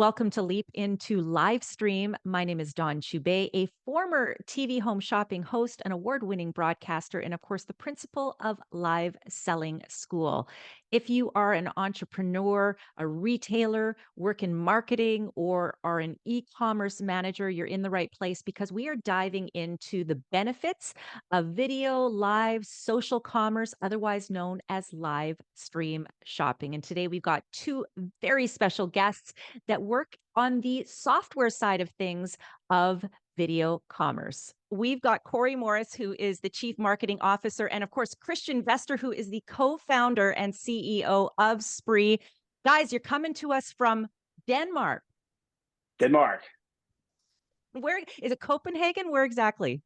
Welcome to Leap into Livestream. My name is Dawn Chubai, a former TV home shopping host, an award-winning broadcaster, and of course, the principal of Live Selling School. If you are an entrepreneur, a retailer, work in marketing, or are an e-commerce manager, you're in the right place because we are diving into the benefits of video, live, social commerce, otherwise known as live stream shopping. And today we've got two very special guests that work on the software side of things of video commerce. We've got Corey Morris, who is the Chief Marketing Officer, and of course, Christian Vester, who is the co-founder and CEO of SPRII. Guys, you're coming to us from Denmark. Denmark. Where is it? Copenhagen? Where exactly?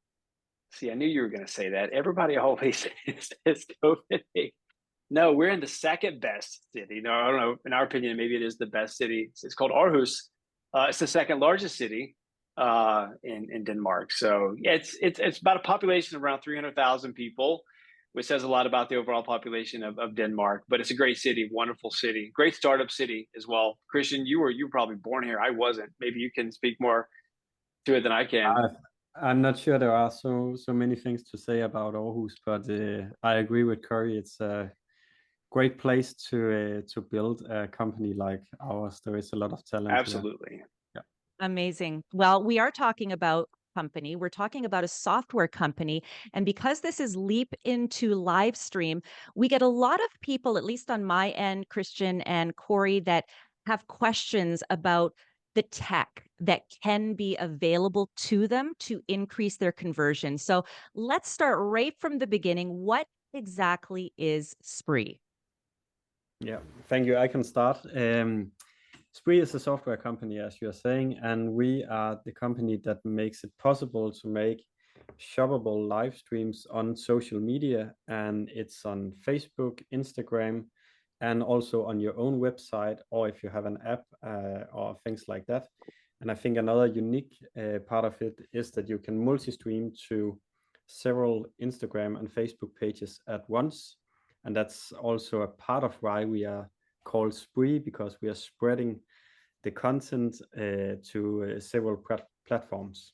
See, I knew you were going to say that. Everybody always says Copenhagen. No, we're in the second best city. No, I don't know. In our opinion, maybe it is the best city. It's called Aarhus. It's the second largest city in Denmark. So yeah, it's about a population of around 300,000 people, which says a lot about the overall population of Denmark. But it's a great city, wonderful city, great startup city as well. Christian, you were probably born here. I wasn't. Maybe you can speak more to it than I can. I'm not sure there are so many things to say about Aarhus, but I agree with Curry. It's a great place to build a company like ours. There is a lot of talent Absolutely. here. Yeah. Amazing. Well, we are talking about company. We're talking about a software company. And because this is Leap into Livestream, we get a lot of people, at least on my end, Christian and Corey, that have questions about the tech that can be available to them to increase their conversion. So let's start right from the beginning. What exactly is SPRII? Yeah, thank you. I can start. SPRII is a software company, as you're saying, and we are the company that makes it possible to make shoppable live streams on social media, and it's on Facebook, Instagram, and also on your own website, or if you have an app or things like that. And I think another unique part of it is that you can multi-stream to several Instagram and Facebook pages at once. And that's also a part of why we are called SPRII, because we are spreading the content to several platforms.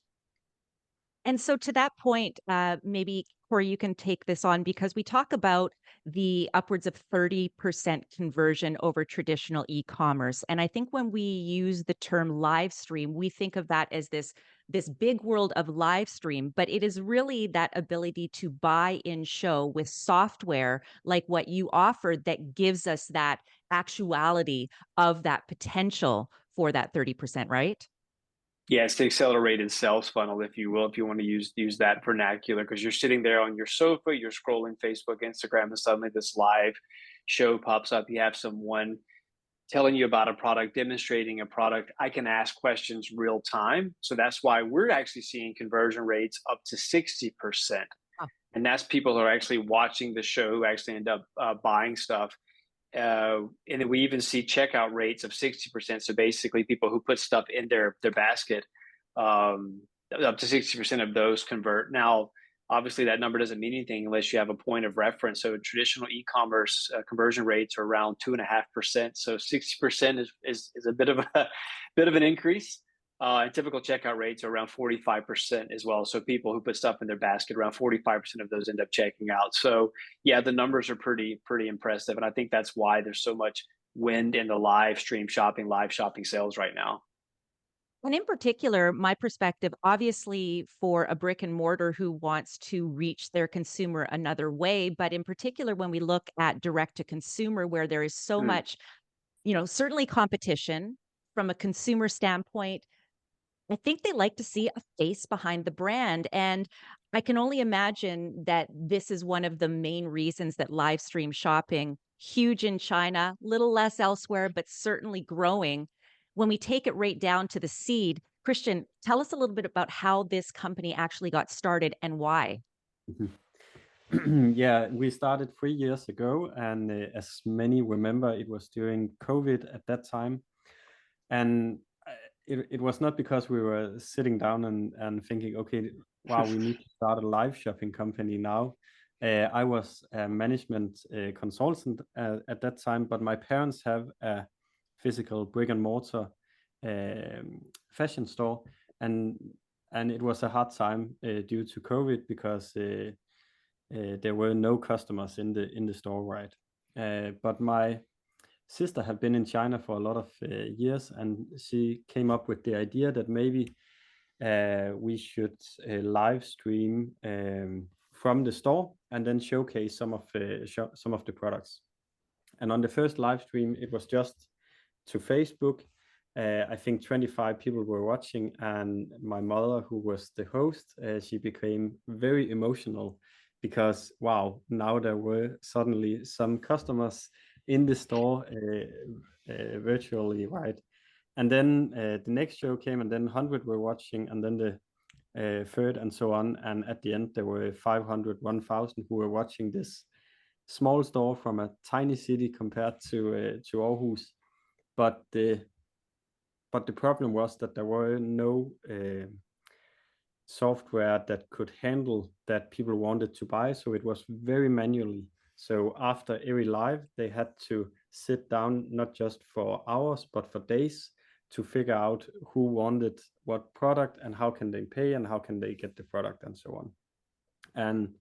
And so to that point, maybe Corey, you can take this on because we talk about the upwards of 30% conversion over traditional e-commerce. And I think when we use the term live stream, we think of that as this big world of live stream, but it is really that ability to buy in show with software like what you offered that gives us that actuality of that potential for that 30%, right? Yeah, it's the accelerated sales funnel, if you will, if you want to use that vernacular, because you're sitting there on your sofa, you're scrolling Facebook, Instagram, and suddenly this live show pops up. You have someone telling you about a product, demonstrating a product. I can ask questions real time. So that's why we're actually seeing conversion rates up to 60%. Oh. And that's people who are actually watching the show who actually end up buying stuff. And then we even see checkout rates of 60%. So basically people who put stuff in their basket, up to 60% of those convert. Now, obviously that number doesn't mean anything unless you have a point of reference. So traditional e-commerce conversion rates are around 2.5%. So 60% is a bit of an increase. And typical checkout rates are around 45% as well. So people who put stuff in their basket, around 45% of those end up checking out. So yeah, the numbers are pretty impressive. And I think that's why there's so much wind in the live shopping sales right now. And in particular, my perspective, obviously, for a brick and mortar who wants to reach their consumer another way, but in particular, when we look at direct to consumer, where there is so much, certainly competition from a consumer standpoint, I think they like to see a face behind the brand. And I can only imagine that this is one of the main reasons that live stream shopping, huge in China, little less elsewhere, but certainly growing. When we take it right down to the seed, Christian, tell us a little bit about how this company actually got started and why. Yeah, we started 3 years ago, and as many remember, it was during COVID at that time. And it was not because we were sitting down and thinking, okay, wow, we need to start a live shopping company now. I was a management consultant at that time, but my parents have a physical brick and mortar fashion store, and it was a hard time due to COVID because there were no customers in the store, right? But my sister had been in China for a lot of years, and she came up with the idea that maybe we should live stream from the store and then showcase some of the products. And on the first live stream, it was just to Facebook. I think 25 people were watching, and my mother, who was the host, she became very emotional because, wow, now there were suddenly some customers in the store virtually, right? And then the next show came, and then 100 were watching, and then the third, and so on. And at the end, there were 500, 1,000 who were watching this small store from a tiny city compared to Aarhus. But the problem was that there were no software that could handle that people wanted to buy, so it was very manually. So after every live, they had to sit down not just for hours but for days to figure out who wanted what product and how can they pay and how can they get the product and so on. And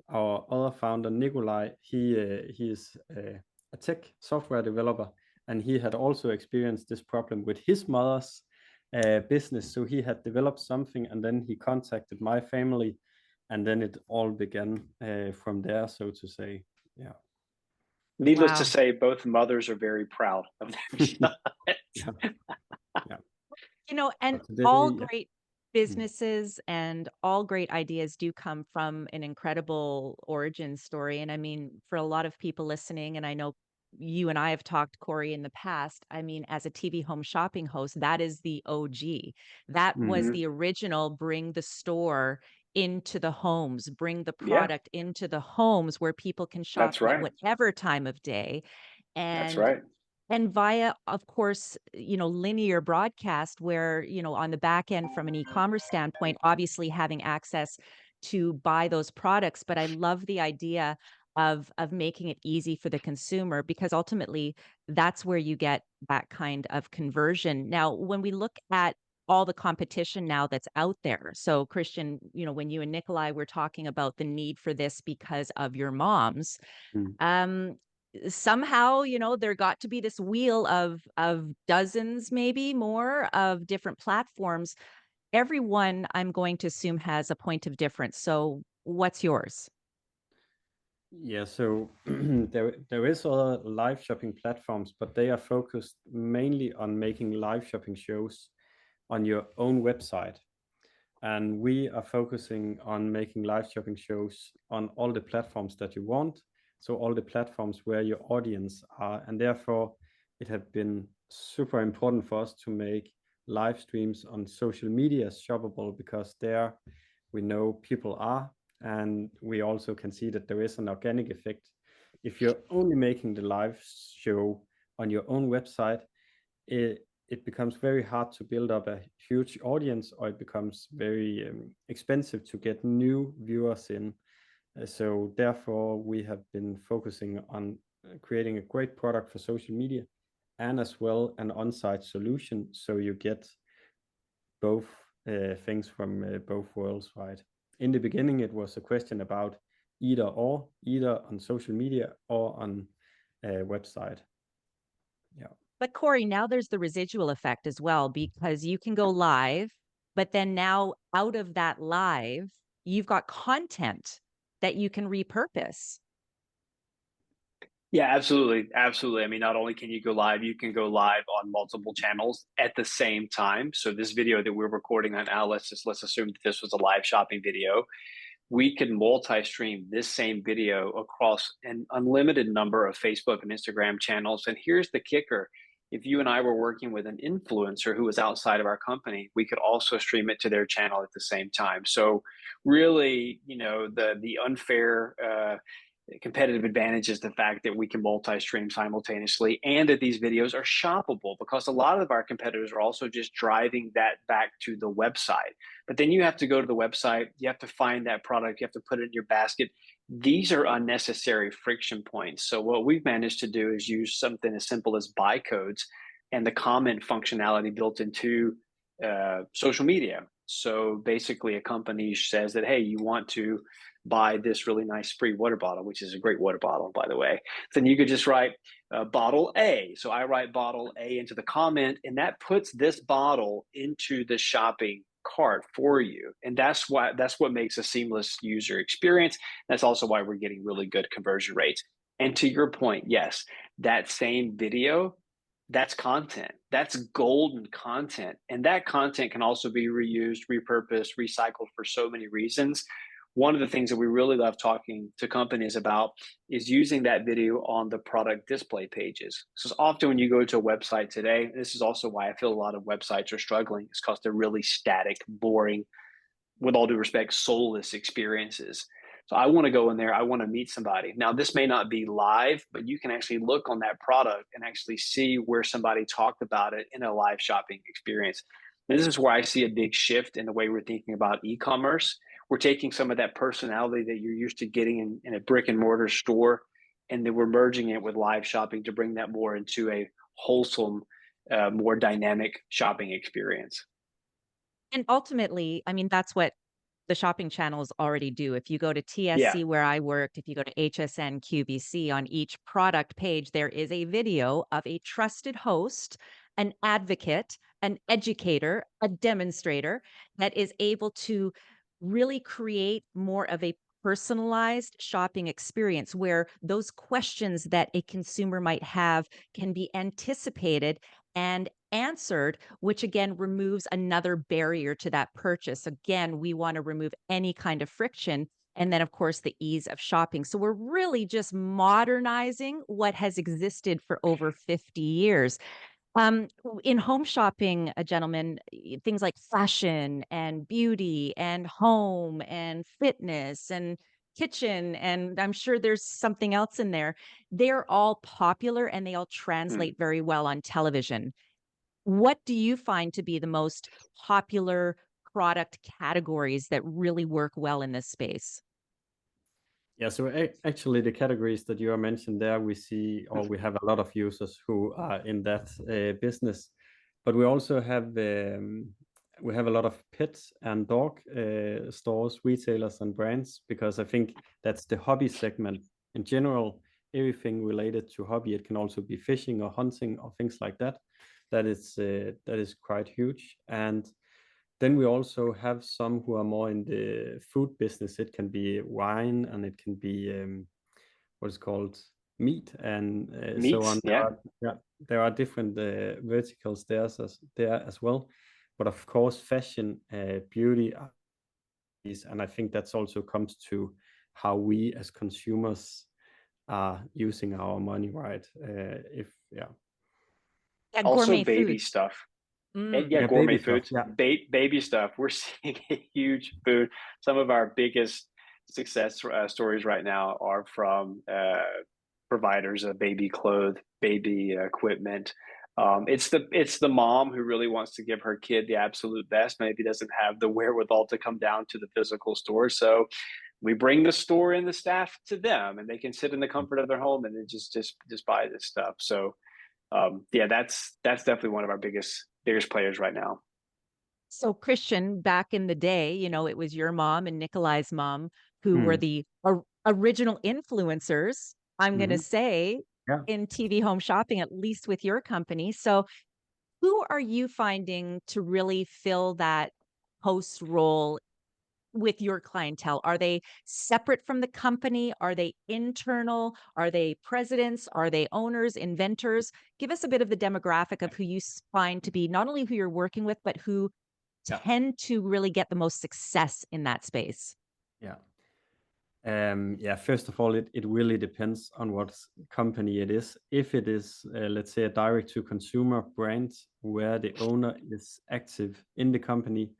our other founder, Nikolai, he is a tech software developer, and he had also experienced this problem with his mother's business. So he had developed something, and then he contacted my family, and then it all began from there, so to say. Yeah. Needless to Wow. say, both mothers are very proud of their son. Yeah. Yeah. You know, and But today, all yeah. great businesses and all great ideas do come from an incredible origin story. And I mean, for a lot of people listening, and I know you and I have talked, Corey, in the past. I mean, as a TV home shopping host, that is the OG. That was Mhm. the original bring the store into the homes, bring the Yeah, product into the homes where people can shop that's at right. whatever time of day. That's And right. and via, of course, linear broadcast where, on the back end from an e-commerce standpoint, obviously having access to buy those products. But I love the idea of making it easy for the consumer, because ultimately that's where you get that kind of conversion. Now, when we look at all the competition now that's out there. So Christian, when you and Nikolai were talking about the need for this because of your moms, Mm. somehow, there got to be this wheel of dozens, maybe more, of different platforms. Everyone, I'm going to assume, has a point of difference. So what's yours? Yeah, so there is other live shopping platforms, but they are focused mainly on making live shopping shows on your own website. And we are focusing on making live shopping shows on all the platforms that you want. So all the platforms where your audience are. And therefore, it had been super important for us to make live streams on social media shoppable, because there we know people are. And we also can see that there is an organic effect. If you're only making the live show on your own website, it becomes very hard to build up a huge audience, or it becomes very expensive to get new viewers in. So therefore, we have been focusing on creating a great product for social media, and as well an on-site solution, so you get both things from both worlds, right? In the beginning, it was a question about either on social media or on a website. Yeah. But Corey, now there's the residual effect as well, because you can go live, but then now out of that live, you've got content that you can repurpose. Yeah, absolutely. Absolutely. I mean, not only can you go live, you can go live on multiple channels at the same time. So this video that we're recording on now, let's assume that this was a live shopping video. We could multi-stream this same video across an unlimited number of Facebook and Instagram channels. And here's the kicker. If you and I were working with an influencer who was outside of our company, we could also stream it to their channel at the same time. So really, the unfair competitive advantage is the fact that we can multi-stream simultaneously, and that these videos are shoppable, because a lot of our competitors are also just driving that back to the website. But then you have to go to the website, you have to find that product, you have to put it in your basket. These are unnecessary friction points. So what we've managed to do is use something as simple as buy codes, and the comment functionality built into social media. So basically, a company says that, hey, you want to buy this really nice SPRII water bottle, which is a great water bottle, by the way. Then you could just write bottle A. So I write bottle A into the comment, and that puts this bottle into the shopping cart for you. And that's what makes a seamless user experience. That's also why we're getting really good conversion rates. And to your point, yes, that same video, that's content. That's golden content. And that content can also be reused, repurposed, recycled for so many reasons. One of the things that we really love talking to companies about is using that video on the product display pages. So often when you go to a website today, this is also why I feel a lot of websites are struggling, is because they're really static, boring, with all due respect, soulless experiences. So I want to go in there. I want to meet somebody. Now, this may not be live, but you can actually look on that product and actually see where somebody talked about it in a live shopping experience. And this is where I see a big shift in the way we're thinking about e-commerce. We're taking some of that personality that you're used to getting in a brick and mortar store, and then we're merging it with live shopping to bring that more into a wholesome, more dynamic shopping experience. And ultimately, I mean, that's what the shopping channels already do. If you go to Yeah. TSC where I worked, if you go to HSN QVC, on each product page, there is a video of a trusted host, an advocate, an educator, a demonstrator that is able to really create more of a personalized shopping experience where those questions that a consumer might have can be anticipated and answered, which again removes another barrier to that purchase. Again, we want to remove any kind of friction. And then, of course, the ease of shopping. So we're really just modernizing what has existed for over 50 years. In home shopping, gentlemen, things like fashion and beauty and home and fitness and kitchen, and I'm sure there's something else in there. They're all popular and they all translate very well on television. What do you find to be the most popular product categories that really work well in this space? Yeah, so actually the categories that you are mentioned there, we see, or we have a lot of users who are in that business, but we have a lot of pets and dog stores, retailers, and brands, because I think that's the hobby segment in general. Everything related to hobby, it can also be fishing or hunting or things like that. That is quite huge. And then we also have some who are more in the food business. It can be wine, and it can be what is called meat, and so Meats, on. yeah. There are different verticals there as well. But of course, fashion, beauty, and I think that's also comes to how we as consumers are using our money, right? If yeah, Yeah, Also gourmet baby foods. stuff. Mm. Yeah, yeah, gourmet baby stuff. foods, Yeah. baby stuff. We're seeing a huge boom. Some of our biggest success stories right now are from providers of baby clothes, baby equipment. It's the mom who really wants to give her kid the absolute best, maybe doesn't have the wherewithal to come down to the physical store. So we bring the store and the staff to them, and they can sit in the comfort of their home and then just buy this stuff. So yeah, that's definitely one of our biggest players right now. So Christian, back in the day, it was your mom and Nikolai's mom who were Hmm. the original influencers, I'm going to Hmm. say, Yeah. in TV home shopping, at least with your company. So who are you finding to really fill that host role with your clientele? Are they separate from the company? Are they internal? Are they presidents? Are they owners, inventors? Give us a bit of the demographic of who you find to be not only who you're working with, but who Yeah. tend to really get the most success in that space. Yeah. Yeah, first of all, it really depends on what company it is. If it is, let's say, a direct to consumer brand where the owner is active in the company,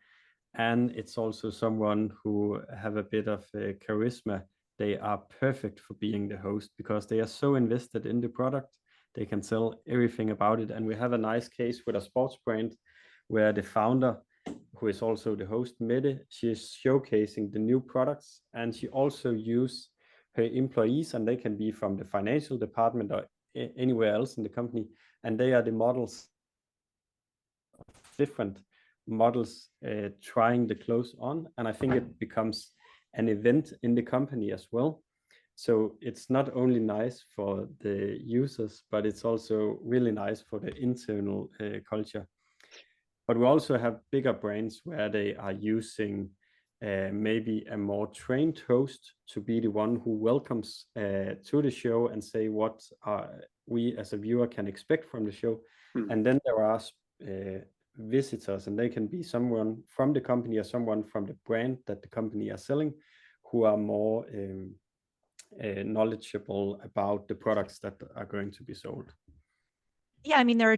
and it's also someone who have a bit of charisma, they are perfect for being the host because they are so invested in the product. They can tell everything about it. And we have a nice case with a sports brand where the founder, who is also the host, Mette, she is showcasing the new products, and she also use her employees, and they can be from the financial department or anywhere else in the company, and they are the models different models trying the clothes on, and I think it becomes an event in the company as well. So it's not only nice for the users, but it's also really nice for the internal culture. But we also have bigger brands where they are using maybe a more trained host to be the one who welcomes to the show and say what we as a viewer can expect from the show. Hmm. And then there are visitors, and they can be someone from the company or someone from the brand that the company are selling, who are more knowledgeable about the products that are going to be sold. Yeah, I mean, there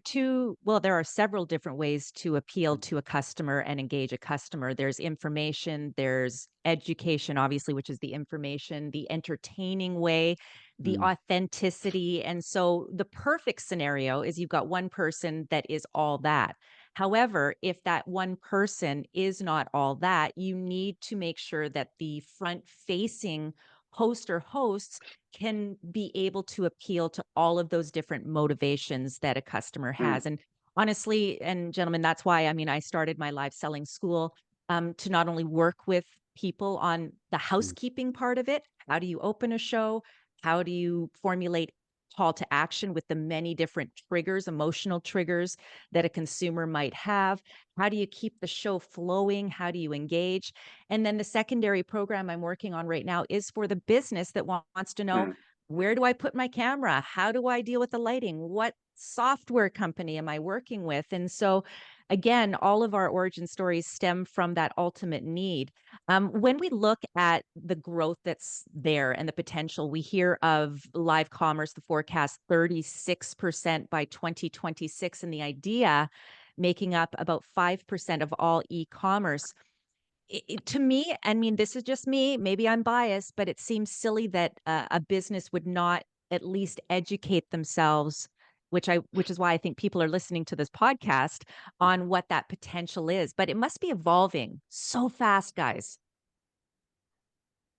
are several different ways to appeal to a customer and engage a customer. There's information, there's education, obviously, which is the information, the entertaining way, the Mm. authenticity. And so the perfect scenario is you've got one person that is all that. However, if that one person is not all that, you need to make sure that the front facing host or hosts can be able to appeal to all of those different motivations that a customer Hmm. has. And honestly, and gentlemen, that's why, I mean, I started my live selling school to not only work with people on the Mm. housekeeping part of it. How do you open a show? How do you formulate call to action with the many different triggers, emotional triggers that a consumer might have? How do you keep the show flowing? How do you engage? And then the secondary program I'm working on right now is for the business that wants to know, Hmm. where do I put my camera? How do I deal with the lighting? What software company am I working with? And so, again, all of our origin stories stem from that ultimate need. When we look at the growth that's there and the potential, we hear of live commerce, the forecast 36% by 2026, and the idea making up about 5% of all e-commerce. To me, I mean, this is just me, maybe I'm biased, but it seems silly that a business would not at least educate themselves, which is why I think people are listening to this podcast on what that potential is. But it must be evolving so fast, guys.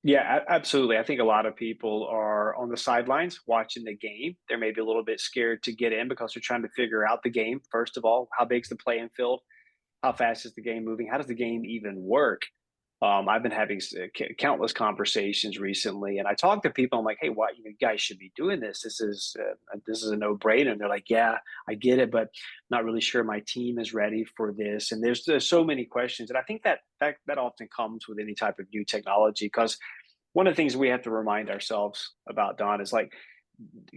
Yeah, absolutely. I think a lot of people are on the sidelines watching the game. They're maybe a little bit scared to get in because they're trying to figure out the game. First of all, how big's the playing field? How fast is the game moving? How does the game even work? I've been having countless conversations recently, and I talk to people. I'm like, "Hey, why you guys should be doing this? This is a no brainer." And they're like, "Yeah, I get it, but not really sure my team is ready for this." And there's so many questions, and I think that often comes with any type of new technology, because one of the things we have to remind ourselves about, Don, is like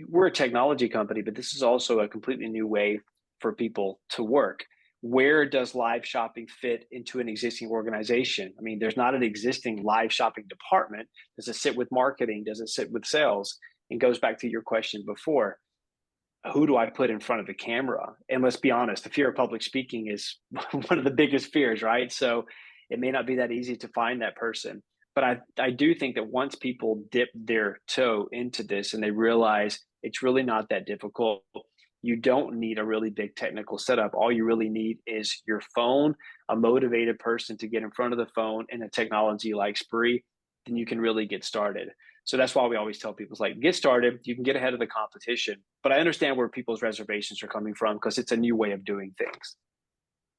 we're a technology company, but this is also a completely new way for people to work. Where does live shopping fit into an existing organization? I mean, there's not an existing live shopping department. Does it sit with marketing? Does it sit with sales? And goes back to your question before, who do I put in front of the camera? And let's be honest, the fear of public speaking is one of the biggest fears, right? So it may not be that easy to find that person. But I do think that once people dip their toe into this and they realize it's really not that difficult, you don't need a really big technical setup. All you really need is your phone, a motivated person to get in front of the phone, and a technology like SPRII, then you can really get started. So that's why we always tell people, it's like, get started. You can get ahead of the competition. But I understand where people's reservations are coming from because it's a new way of doing things.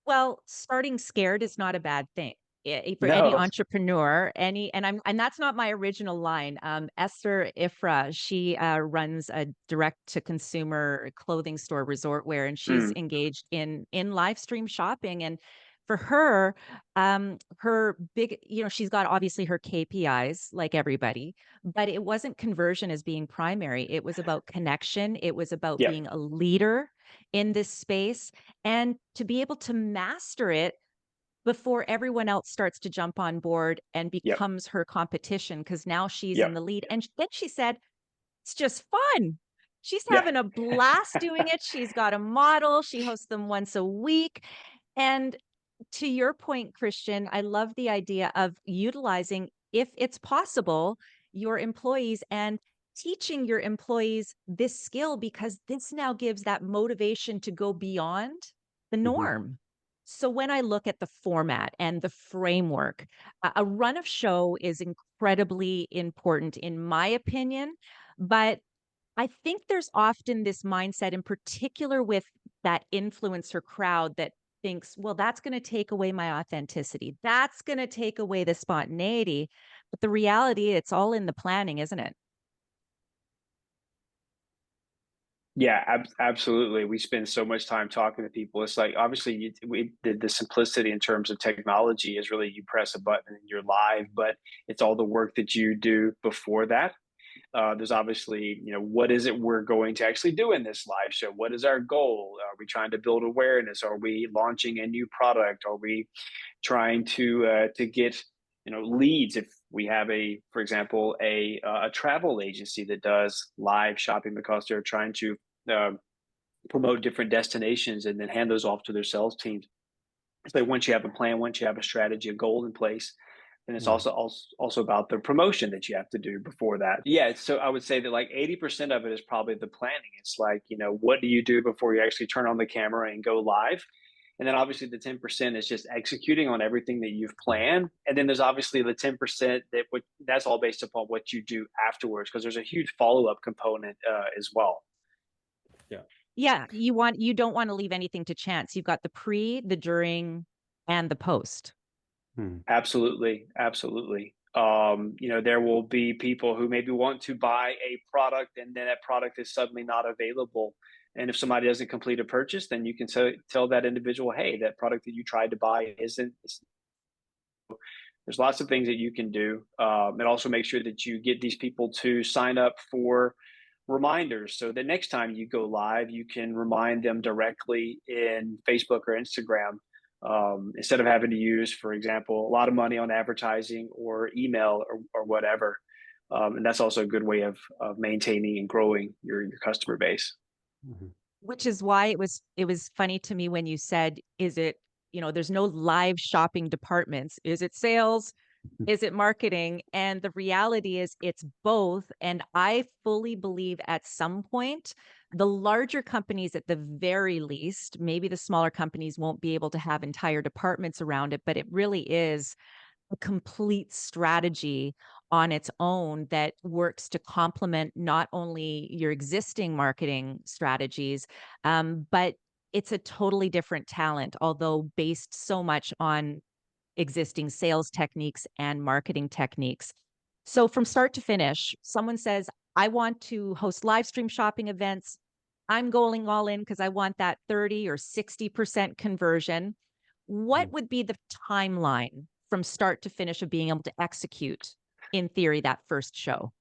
Well, starting scared is not a bad thing. For any No. entrepreneur, and that's not my original line. Esther Ifra, she runs a direct to consumer clothing store, resort wear, and she's Mm, engaged in Livestream Shopping. And for her, her big, she's got obviously her KPIs like everybody, but it wasn't conversion as being primary. It was about connection. It was about yep. being a leader in this space and to be able to master it before everyone else starts to jump on board and Yep. becomes her competition, because now she's in Yep. the lead. And then she said, it's just fun. She's Yeah. having a blast doing it. She's got a model. She hosts them once a week. And to your point, Christian, I love the idea of utilizing, if it's possible, your employees and teaching your employees this skill, because this now gives that motivation to go beyond the Mhm. norm. So when I look at the format and the framework, a run of show is incredibly important in my opinion, but I think there's often this mindset, in particular with that influencer crowd, that thinks, well, that's going to take away my authenticity. That's going to take away the spontaneity. But the reality, it's all in the planning, isn't it? Yeah, absolutely. We spend so much time talking to people. It's like obviously the simplicity in terms of technology is really you press a button and you're live, but it's all the work that you do before that. There's obviously, what is it we're going to actually do in this live show? What is our goal? Are we trying to build awareness? Are we launching a new product? Are we trying to get leads? If we have for example, a travel agency that does live shopping because they're trying to uh, promote different destinations and then hand those off to their sales teams. It's like once you have a plan, once you have a strategy, a goal in place, then it's Mm. also about the promotion that you have to do before that. Yeah, so I would say that like 80% of it is probably the planning. It's like, what do you do before you actually turn on the camera and go live? And then obviously the 10% is just executing on everything that you've planned. And then there's obviously the 10% that's all based upon what you do afterwards, because there's a huge follow-up component as well. Yeah. Yeah, you don't want to leave anything to chance. You've got the pre, the during, and the post. Mm. Absolutely, absolutely. There will be people who maybe want to buy a product and then that product is suddenly not available. And if somebody doesn't complete a purchase, then you can tell that individual, hey, that product that you tried to buy isn't. There's lots of things that you can do. And also make sure that you get these people to sign up for reminders so the next time you go live, you can remind them directly in Facebook or Instagram, instead of having to use, for example, a lot of money on advertising or email or whatever. And that's also a good way of maintaining and growing your customer base. Mhm. Which is why it was funny to me when you said, is it, there's no live shopping departments. Is it sales? Is it marketing? And the reality is it's both. And I fully believe at some point, the larger companies at the very least, maybe the smaller companies won't be able to have entire departments around it, but it really is a complete strategy on its own that works to complement not only your existing marketing strategies, but it's a totally different talent, although based so much on existing sales techniques and marketing techniques. So from start to finish, someone says, I want to host live stream shopping events. I'm going all in because I want that 30 or 60% conversion. What Mm. would be the timeline from start to finish of being able to execute, in theory, that first show?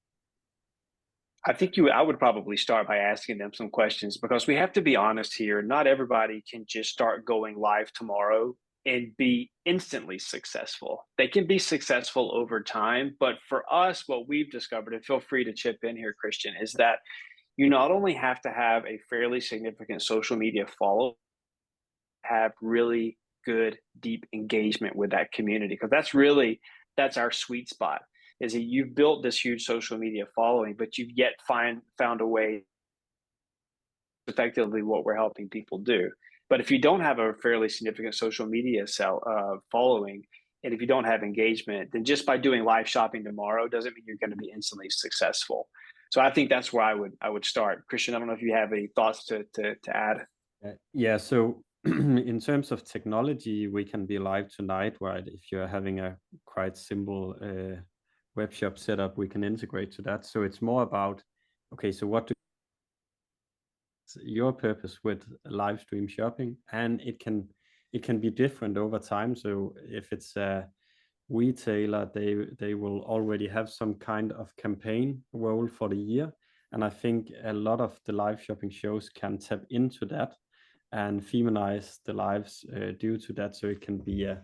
I would probably start by asking them some questions, because we have to be honest here. Not everybody can just start going live tomorrow and be instantly successful. They can be successful over time. But for us, what we've discovered, and feel free to chip in here, Christian, is that you not only have to have a fairly significant social media follow, have really good, deep engagement with that community, because that's our sweet spot. Is that you've built this huge social media following, but you've yet found a way effectively what we're helping people do. But if you don't have a fairly significant social media following, and if you don't have engagement, then just by doing live shopping tomorrow doesn't mean you're going to be instantly successful. So I think that's where I would start. Christian, I don't know if you have any thoughts to add. Yeah, so in terms of technology, we can be live tonight, right? If you're having a quite simple web shop setup, we can integrate to that. So it's more about, okay, so what your purpose with live stream shopping, and it can be different over time. So if it's a retailer, they will already have some kind of campaign role for the year, and I think a lot of the live shopping shows can tap into that and feminize the lives due to that, so it can be a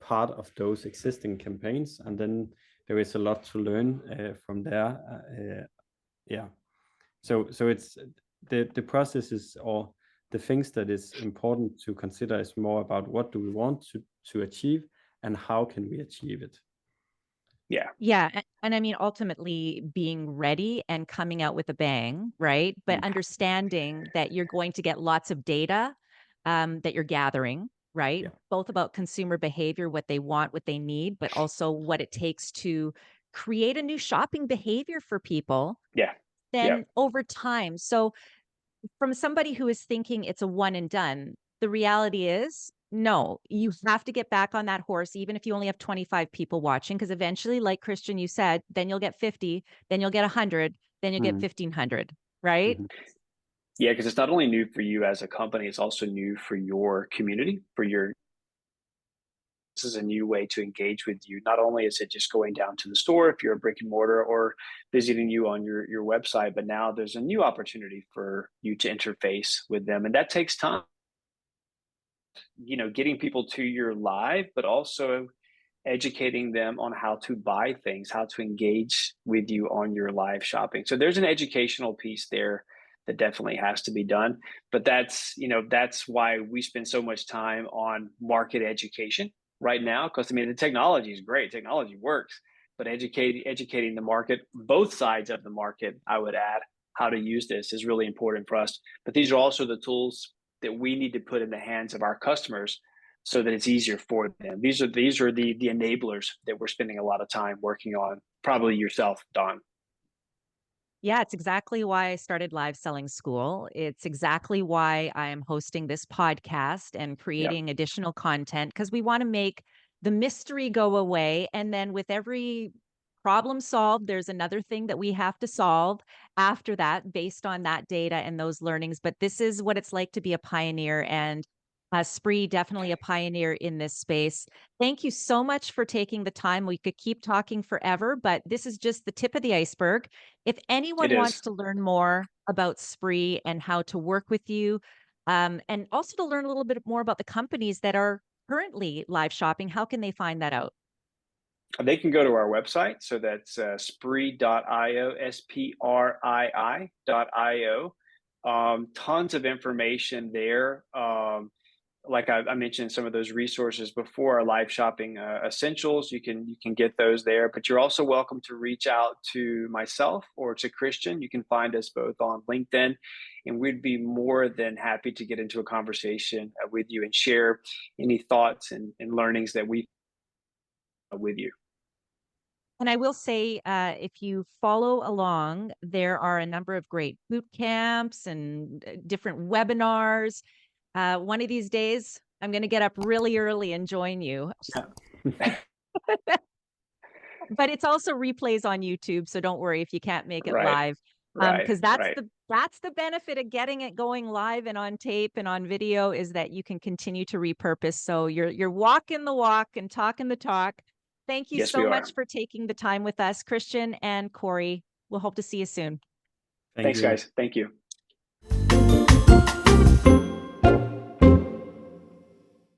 part of those existing campaigns, and then there is a lot to learn from there. Yeah, so it's the processes, or the things that is important to consider is more about what do we want to achieve and how can we achieve it. Yeah, Yeah, and I mean, ultimately being ready and coming out with a bang, right? But Mm. understanding that you're going to get lots of data that you're gathering, right? Yeah. Both about consumer behavior, what they want, what they need, but also what it takes to create a new shopping behavior for people. yeah, yeah. Then over time, so from somebody who is thinking it's a one and done, the reality is No, you have to get back on that horse, even if you only have 25 people watching, because eventually, like Christian, you said, then you'll get 50, then you'll get 100, then you'll get Mm-hmm. 1,500, right? Mm-hmm. Yeah, because it's not only new for you as a company, it's also new for your community, for your this is a new way to engage with you. Not only is it just going down to the store if you're a brick and mortar or visiting you on your website, but now there's a new opportunity for you to interface with them. And that takes time, getting people to your live, but also educating them on how to buy things, how to engage with you on your live shopping. So there's an educational piece there that definitely has to be done. But that's why we spend so much time on market education right now. Because I mean, the technology is great, technology works, but educating the market, both sides of the market, I would add, how to use this is really important for us. But these are also the tools that we need to put in the hands of our customers so that it's easier for them. These are the enablers that we're spending a lot of time working on. Probably yourself, Don. Yeah, it's exactly why I started Live Selling School. It's exactly why I am hosting this podcast and Yep. creating additional content because we want to make the mystery go away. And then with every problem solved, there's another thing that we have to solve after that based on that data and those learnings. But this is what it's like to be a pioneer. And SPRII, definitely a pioneer in this space. Thank you so much for taking the time. We could keep talking forever, but this is just the tip of the iceberg. If It anyone wants is. to learn more about SPRII and how to work with you, and also to learn a little bit more about the companies that are currently live shopping, how can they find that out? They can go to our website. So that's sprii.io, sprii.io. Tons of information there. Like I mentioned, some of those resources before, our live shopping essentials. You can get those there, but you're also welcome to reach out to myself or to Christian. You can find us both on LinkedIn, and we'd be more than happy to get into a conversation with you and share any thoughts and learnings that we with you. And I will say, if you follow along, there are a number of great boot camps and different webinars. One of these days, I'm going to get up really early and join you. But it's also replays on YouTube, so don't worry if you can't make it Right, live. right, Because that's right. the benefit of getting it going live and on tape and on video is that you can continue to repurpose. So you're walking the walk and talking the talk. Thank you Yes, so we much are. for taking the time with us, Christian and Corey. We'll hope to see you soon. Thank Thanks, you. guys. Thank you.